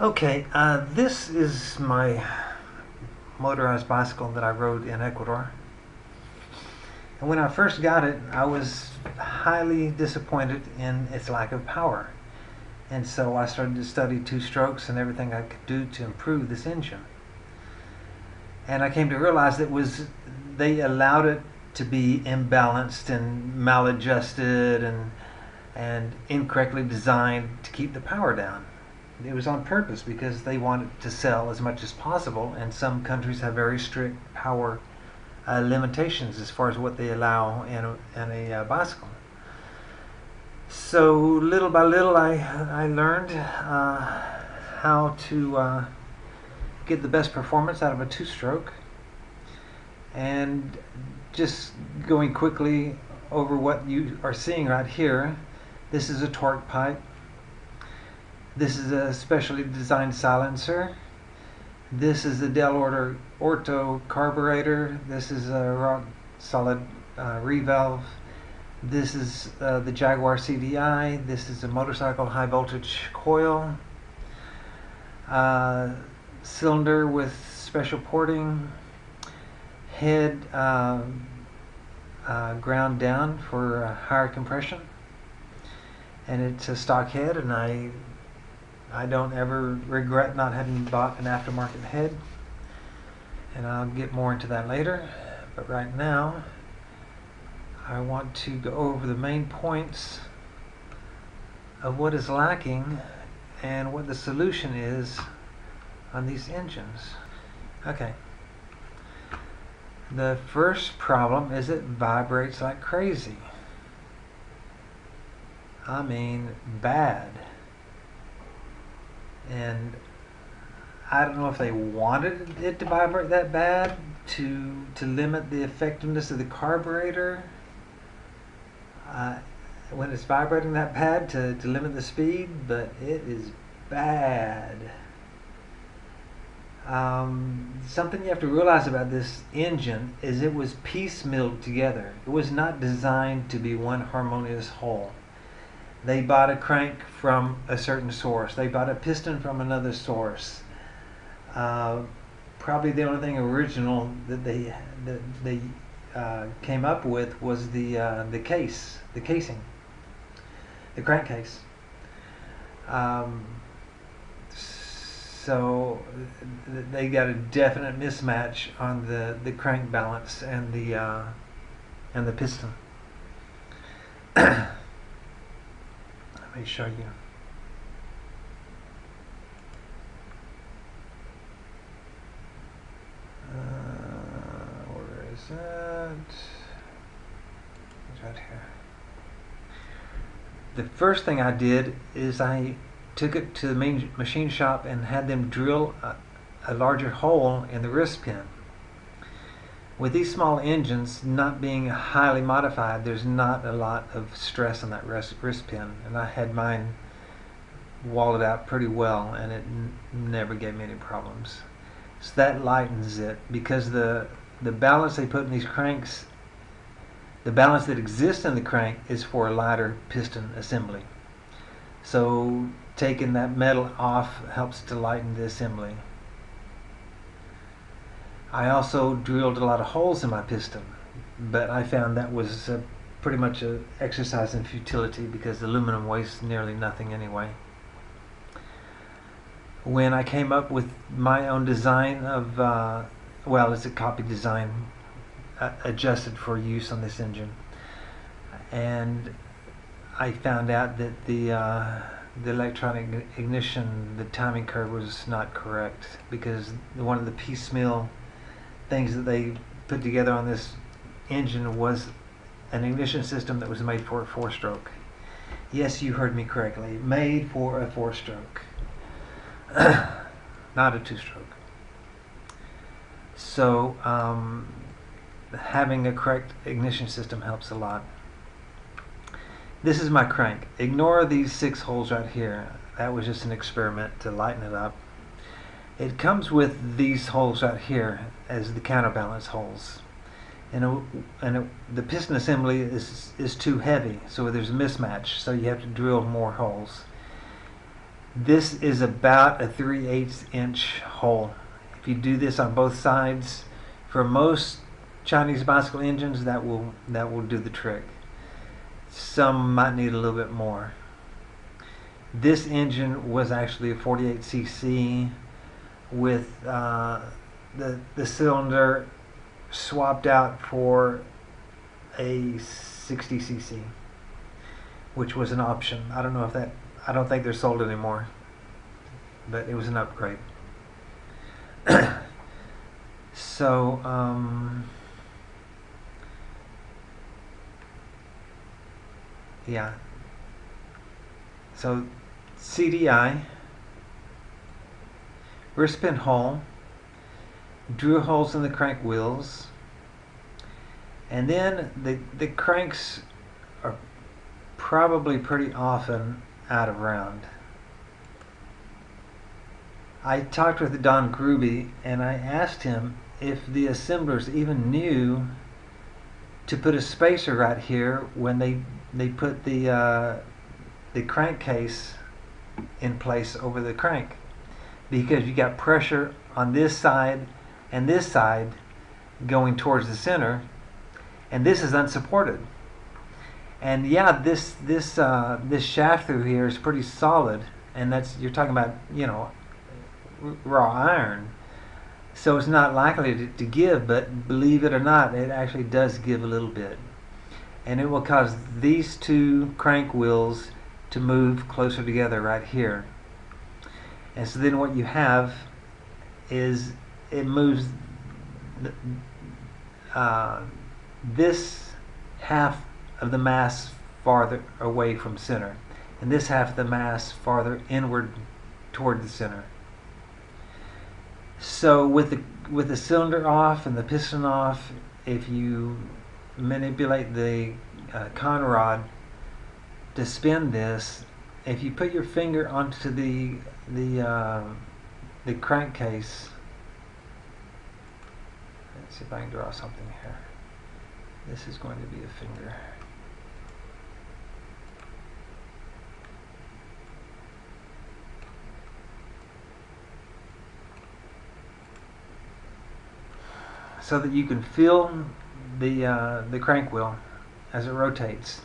Okay, this is my motorized bicycle that I rode in Ecuador. And when I first got it, I was highly disappointed in its lack of power. And so I started to study two strokes and everything I could do to improve this engine. And I came to realize that they allowed it to be imbalanced and maladjusted and incorrectly designed to keep the power down. It was on purpose because they wanted to sell as much as possible, and some countries have very strict power limitations as far as what they allow in a bicycle. So little by little I learned how to get the best performance out of a two-stroke, and just going quickly over what you are seeing right here. This is a torque pipe. This is a specially designed silencer. This is the Del Orto carburetor. This is a rock solid revalve. This is the Jaguar CDI. This is a motorcycle high voltage coil. Cylinder with special porting. Head ground down for higher compression. And it's a stock head, and I don't ever regret not having bought an aftermarket head, and I'll get more into that later. But right now I want to go over the main points of what is lacking and what the solution is on these engines. Okay, the first problem is it vibrates like crazy. I mean, bad. And I don't know if they wanted it to vibrate that bad to limit the effectiveness of the carburetor when it's vibrating that bad, to limit the speed, but it is bad. Something you have to realize about this engine is it was piecemealed together. It was not designed to be one harmonious whole. They bought a crank from a certain source. They bought a piston from another source. Probably the only thing original that they came up with was the casing, the crankcase. So they got a definite mismatch on the crank balance and the piston. Let me show you. Where is that? It's right here. The first thing I did is I took it to the main machine shop and had them drill a larger hole in the wrist pin. With these small engines not being highly modified, there's not a lot of stress on that wrist pin, and I had mine walled out pretty well, and it never gave me any problems. So that lightens it, because the balance they put in these cranks, the balance that exists in the crank is for a lighter piston assembly. So taking that metal off helps to lighten the assembly. I also drilled a lot of holes in my piston, but I found that was pretty much an exercise in futility, because aluminum weighs nearly nothing anyway. When I came up with my own design of, well, it's a copy design adjusted for use on this engine, and I found out that the electronic ignition, the timing curve was not correct, because one of the piecemeal things that they put together on this engine was an ignition system that was made for a four-stroke. Yes, you heard me correctly. Made for a four-stroke. Not a two-stroke. So having a correct ignition system helps a lot. This is my crank. Ignore these 6 holes right here. That was just an experiment to lighten it up. It comes with these holes right here as the counterbalance holes, and the piston assembly is too heavy, so there's a mismatch, so you have to drill more holes. This is about a 3/8 inch hole. If you do this on both sides, for most Chinese bicycle engines, that will do the trick. Some might need a little bit more. This engine was actually a 48cc with the cylinder swapped out for a 60cc, which was an option. I don't think they're sold anymore, but it was an upgrade. So yeah, so CDI, wrist pin hole, drill holes in the crank wheels, and then the cranks are probably pretty often out of round. I talked with Don Gruby and I asked him if the assemblers even knew to put a spacer right here when they put the crankcase in place over the crank, because you got pressure on this side and this side going towards the center, and this is unsupported. And yeah, this shaft through here is pretty solid, and you're talking about, you know, raw iron, so it's not likely to give, but believe it or not, it actually does give a little bit, and it will cause these two crank wheels to move closer together right here. And so then what you have is it moves this half of the mass farther away from center, and this half of the mass farther inward toward the center. So with the cylinder off and the piston off, if you manipulate the con rod to spin this, if you put your finger onto the crankcase, let's see if I can draw something here. This is going to be a finger. So that you can feel the crank wheel as it rotates.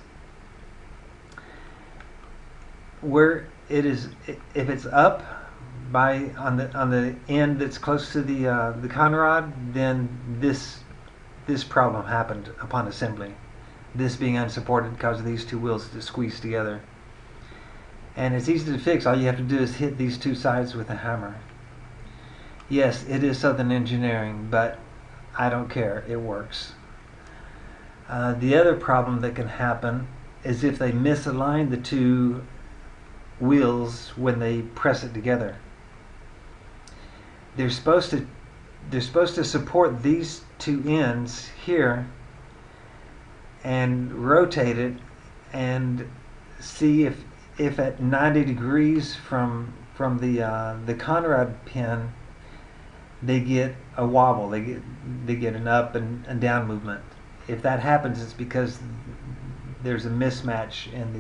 Where it is, if it's up by on the end that's close to the con rod, then this problem happened upon assembly. This being unsupported because of these two wheels that squeeze together. And it's easy to fix. All you have to do is hit these two sides with a hammer. Yes, it is Southern engineering, but I don't care. It works. The other problem that can happen is if they misalign the two wheels when they press it together. They're supposed to support these two ends here and rotate it and see if at 90 degrees from the Conrad pin they get a wobble, they get an up and down movement. If that happens, it's because there's a mismatch in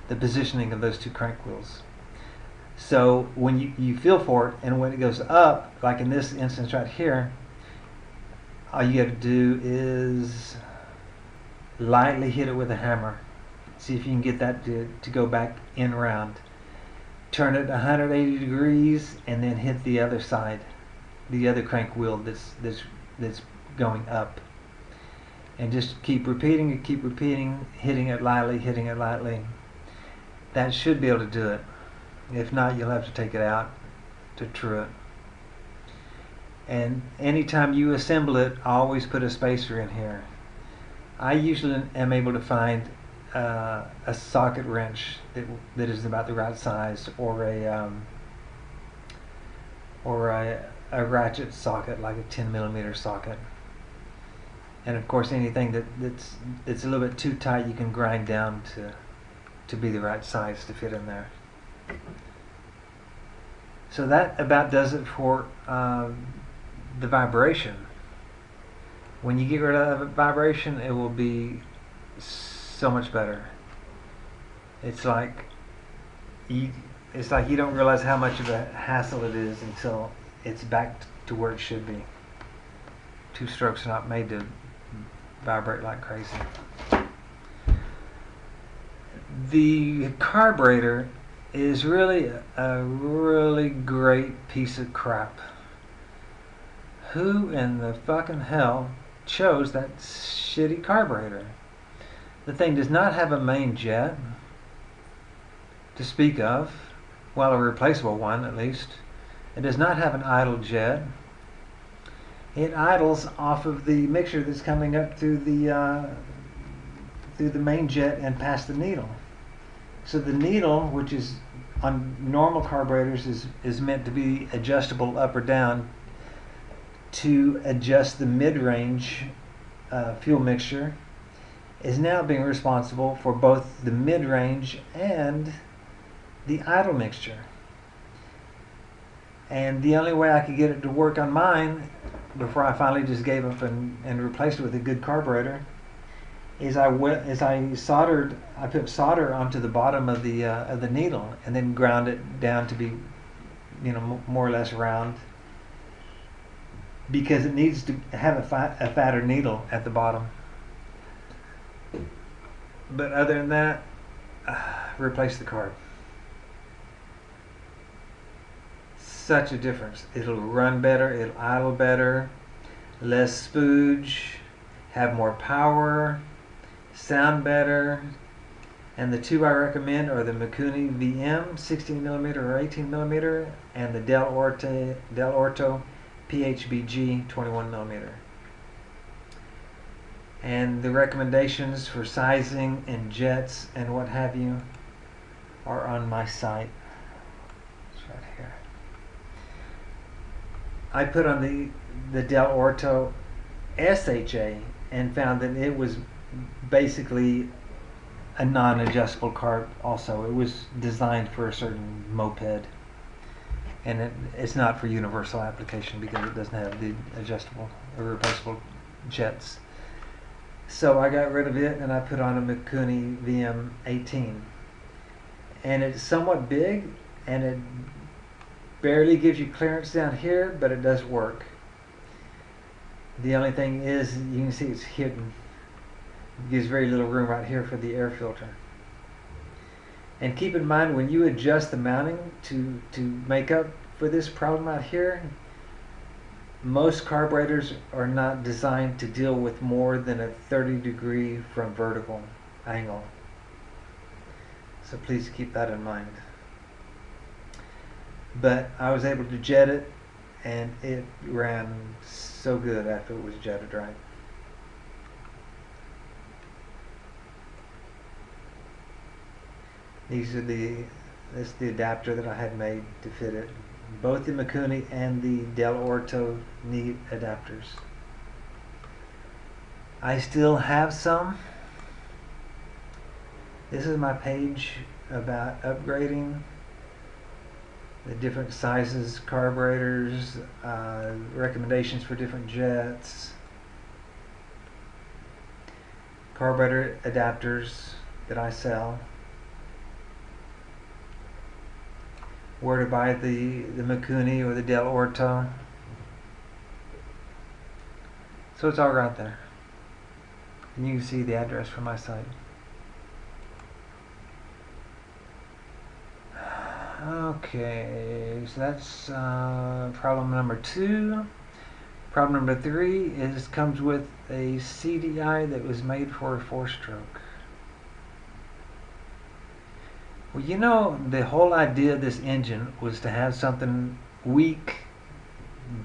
the positioning of those two crank wheels. So when you feel for it, and when it goes up, like in this instance right here, all you got to do is lightly hit it with a hammer. See if you can get that to go back in round. Turn it 180 degrees and then hit the other side, the other crank wheel that's going up. And just keep repeating, hitting it lightly. That should be able to do it. If not, you'll have to take it out to true it. And anytime you assemble it, always put a spacer in here. I usually am able to find a socket wrench that is about the right size, or a ratchet socket, like a 10mm socket. And of course, anything that's a little bit too tight, you can grind down to be the right size to fit in there. So that about does it for the vibration. When you get rid of vibration, it will be so much better. It's like it's like you don't realize how much of a hassle it is until it's back to where it should be. Two strokes are not made to vibrate like crazy. The carburetor is really a really great piece of crap. Who in the fucking hell chose that shitty carburetor? The thing does not have a main jet to speak of, well, a replaceable one at least. It does not have an idle jet. It idles off of the mixture that's coming up through the main jet and past the needle. So the needle, which is on normal carburetors, is meant to be adjustable up or down to adjust the mid-range fuel mixture, is now being responsible for both the mid-range and the idle mixture. And the only way I could get it to work on mine before I finally just gave up and replaced it with a good carburetor is I put solder onto the bottom of the needle and then ground it down to be, more or less round, because it needs to have a fatter needle at the bottom. But other than that, replace the carb. Such a difference. It'll run better, it'll idle better, less spooge, have more power, sound better. And the two I recommend are the Mikuni VM 16mm or 18mm and the Del Orto PHBG 21mm. And the recommendations for sizing and jets and what have you are on my site. It's right here. I put on the Del Orto SHA and found that it was basically a non-adjustable carb also. It was designed for a certain moped, and it's not for universal application because it doesn't have the adjustable or replaceable jets. So I got rid of it and I put on a Mikuni VM 18, and it's somewhat big and it barely gives you clearance down here, but it does work. The only thing is, you can see it's hidden. It gives very little room right here for the air filter. And keep in mind, when you adjust the mounting to make up for this problem out here, most carburetors are not designed to deal with more than a 30-degree from vertical angle. So please keep that in mind. But I was able to jet it, and it ran so good after it was jetted right. This is the adapter that I had made to fit it. Both the Mikuni and the Del Orto need adapters. I still have some. This is my page about upgrading. The different sizes, carburetors, recommendations for different jets, carburetor adapters that I sell, where to buy the Mikuni or the Del Orto. So it's all right there. And you can see the address for my site. Okay, so that's problem number 2. Problem number 3 comes with a CDI that was made for a 4-stroke. Well, the whole idea of this engine was to have something weak,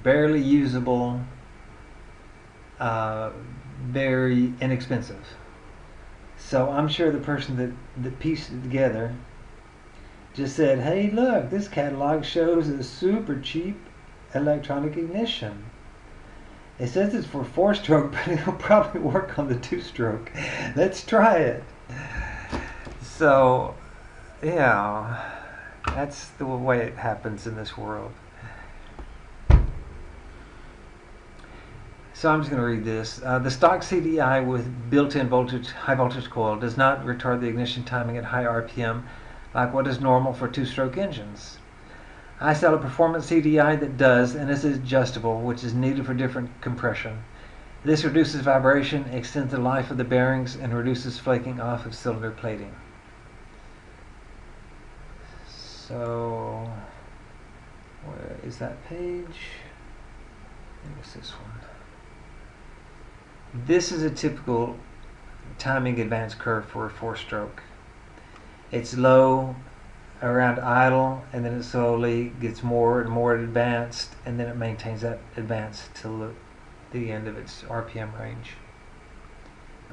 barely usable, very inexpensive. So I'm sure the person that pieced it together just said, hey, look, this catalog shows a super cheap electronic ignition. It says it's for 4-stroke, but it'll probably work on the 2-stroke. Let's try it. So, yeah, that's the way it happens in this world. So I'm just going to read this. The stock CDI with built-in high voltage coil does not retard the ignition timing at high RPM like what is normal for two-stroke engines. I sell a performance CDI that does, and this is adjustable, which is needed for different compression. This reduces vibration, extends the life of the bearings, and reduces flaking off of cylinder plating. So, where is that page? I think it's this one. This is a typical timing advance curve for a four-stroke. It's low around idle, and then it slowly gets more and more advanced, and then it maintains that advance till the end of its RPM range.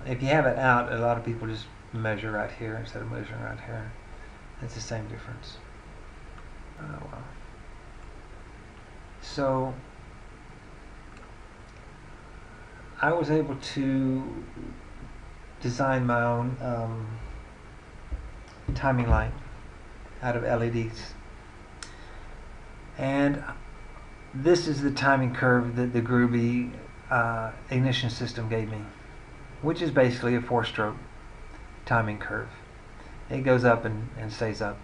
If you have it out, a lot of people just measure right here instead of measuring right here. It's the same difference. Oh well. So I was able to design my own timing light out of LEDs, and this is the timing curve that the Groovy ignition system gave me, which is basically a four-stroke timing curve. It goes up and stays up.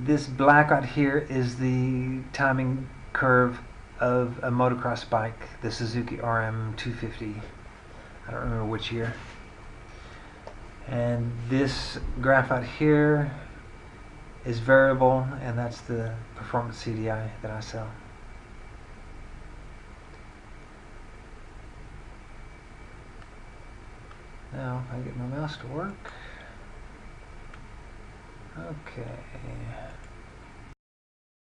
This black right here is the timing curve of a motocross bike, the Suzuki RM250. I don't remember which year. And this graph out here is variable, and that's the performance CDI that I sell. Now, if I get my mouse to work. Okay.